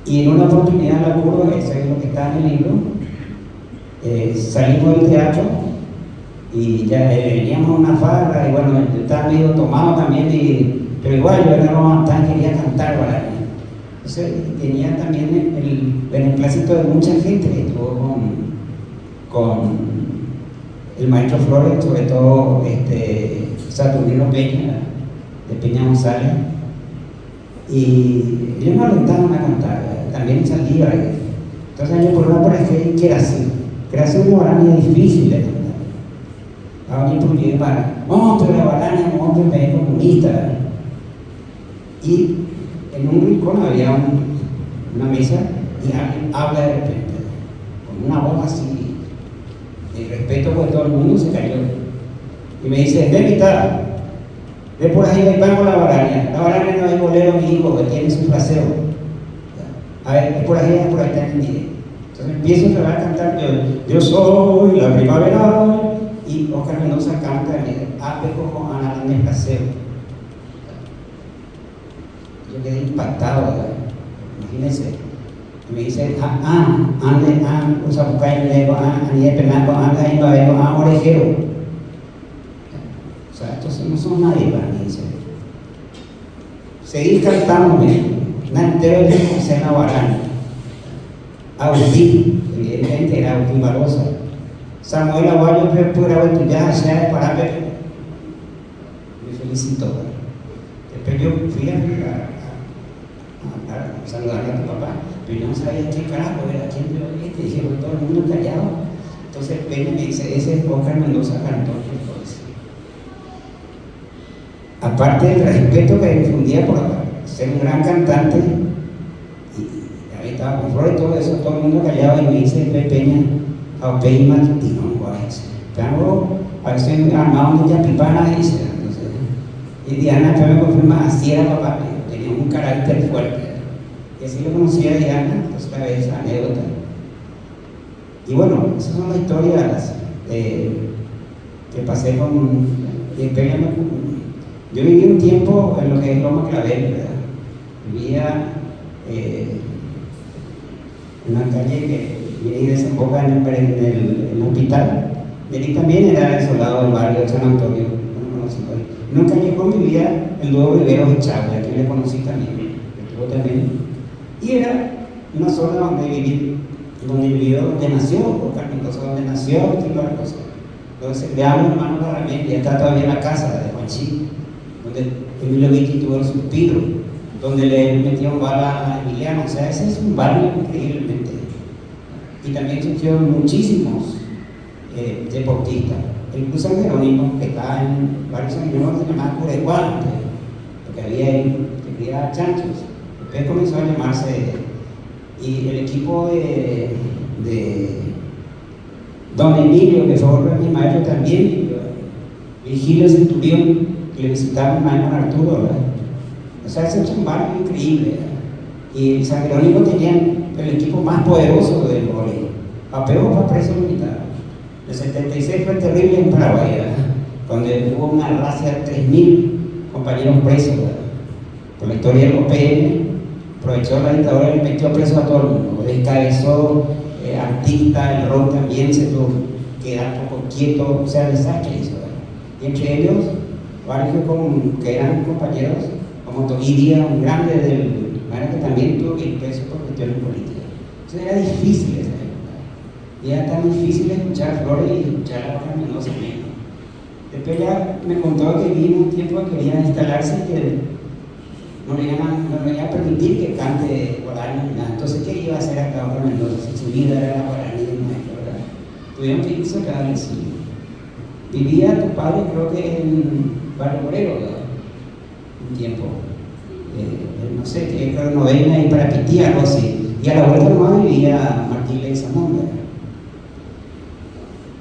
Y en una oportunidad la curva, eso es lo que está en el libro, salimos del teatro y ya veníamos a una farra y bueno, yo estaba medio tomado también, pero igual yo era romantán, quería cantar guaraní. Entonces tenía también el beneplácito de mucha gente que estuvo con el maestro Flores, sobre todo Saturnino Peña, de Peña González, y ellos me alentaban a cantar, también salía. Entonces yo por una que era así un guaraní difícil de cantar. Ahora yo porque para monstruo de la guaraní, monstruo de país comunista. Y en un rincón había una mesa y alguien habla de repente, con una voz así, de respeto por todo el mundo, se cayó. Y me dice, de mitad, de por ahí vamos la guaraní. La guaraní no hay bolero mi hijo, que tiene su fraseo. A ver, es por ahí está en el directo. Entonces empiezo a cantar, yo soy la primavera, y Oscar Mendoza canta, como Ana en el paseo. Yo quedé impactado, ¿verdad? Imagínense. Y me dice, orejero. O sea, estos no son nadie para mí, dice. Seguir cantando, entero de José Guaraní. Agustín, evidentemente era Agustín Barbosa. Samuel Aguayo, pero ya sea para ver. Me felicito. Después yo fui a saludar a tu papá, pero yo no sabía qué carajo era, quién yo era, dijeron todo el mundo callado. Entonces Peña me dice, ese es Oscar Mendoza, cantor. Aparte del respeto que infundía por ser un gran cantante, y ahí estaba con Flores y todo eso, todo el mundo callado, y me dice Peña, a Peña Martino, pero a veces armado de Yapipana, dice. Y Diana me confirma, así era papá, tenía un carácter fuerte. Y así lo conocía a Diana, entonces la vez anécdota. Y bueno, esas son las historias que pasé con Peña. Yo viví un tiempo en lo que es Loma Clavel, ¿verdad? Vivía en una calle que viene y desemboca en el hospital. Y allí también era el soldado del barrio de San Antonio, no conocí hoy. En un callejón vivía el nuevo Riveros de Chávez, aquí le conocí también, y era una zona donde vivió, donde nació, Oscar Mendoza, donde nació, y toda la cosa. Entonces, veamos hermano Larramén, ya está todavía en la casa de Juanchi, donde Emilio Vicky tuvo el suspiro, donde le metieron bala a Emiliano. O sea, ese es un barrio increíblemente. Y también surgieron muchísimos deportistas. Incluso el Jerónimo, que está en varios años, se llamaba Cureguante, porque había ahí que criaba chanchos. Después comenzó a llamarse, y el equipo de Don Emilio, que fue mi maestro también, Virgilio Centurión, que le visitaba mi maestro Arturo, ¿verdad? O sea, ese es un barrio increíble, ¿verdad? Y San Jerónimo tenía el equipo más poderoso del voleibol. Papeo fue preso militar. El 76 fue terrible en Paraguay, ¿verdad? Donde hubo una racia de 3.000 compañeros presos, ¿verdad? Por la historia de los PM, aprovechó la dictadura y metió preso a todo el mundo. Descabezó artistas, el rock también se tuvo que quedar un poco quieto, o sea, desastre eso, ¿verdad? Y entre ellos, varios que eran compañeros, como Toguiría, un grande del que también tuvo que ir preso por cuestiones políticas. Entonces era difícil esa época. Y era tan difícil escuchar a Flores y escuchar a Oscar Mendoza menos. Después ya me contó que vino un tiempo que querían instalarse y que no le iban a permitir que cante guaraní. Entonces, ¿qué iba a hacer acá Oscar Mendoza si su vida era la guaraní del maestro, ¿verdad? Tuvieron que irse acá al exilio. Vivía tu padre, creo que en Barrio Moreno, ¿verdad? Un tiempo. No sé, que creo novena y para Pití, algo así. Y a la vuelta nomás vivía Martín Leguizamón, ¿verdad?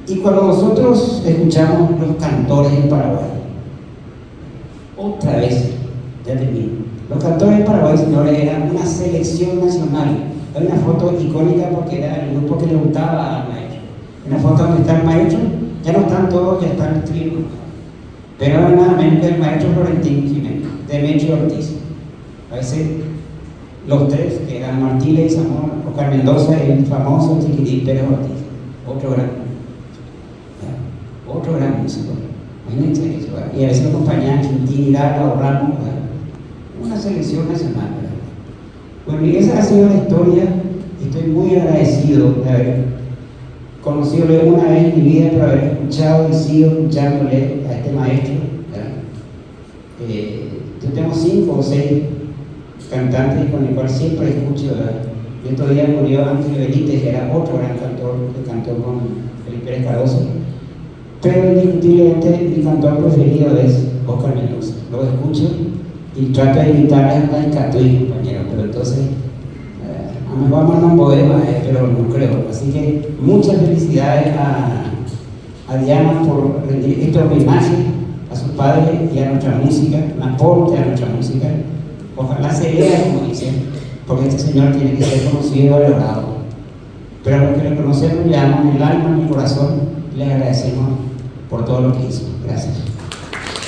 Y cuando nosotros escuchamos los cantores en Paraguay, otra vez, ya termino. Los cantores en Paraguay, señores, eran una selección nacional. Hay una foto icónica porque era el grupo que le gustaba al maestro. Una foto donde está el maestro, ya no están todos, ya están el trío. Pero era nada menos que el maestro Florentín Jiménez, Demetrio Ortiz. A veces los tres, que eran Martí Leguizamón, Oscar Mendoza y el famoso Chiquitín Pérez Ortiz, otro gran músico. Imagínense eso, y a veces lo acompañaban Quintín, Lara o Ramos, una selección nacional. Bueno, y esa ha sido la historia. Estoy muy agradecido de haber conocido una vez en mi vida, por haber escuchado y sigo escuchándole a este maestro. Yo tengo 5 o 6 cantantes con el cual siempre escucho, ¿verdad? Y otro día murió Ángel Benítez, que era otro gran cantor que cantó con Felipe Pérez Cardoso. Pero indiscutiblemente mi cantor preferido es Oscar Mendoza. Lo escucho y trato de imitarle hasta el Catuí, compañero, pero entonces a lo mejor mando un poema, pero no creo. Así que muchas felicidades a Diana por rendir este homenaje a su padre y a nuestra música, un aporte a nuestra música. Ojalá se lea, como dicen, porque este señor tiene que ser conocido y valorado. Pero a los que le conocemos, le damos en el alma, en el corazón, le agradecemos por todo lo que hizo. Gracias.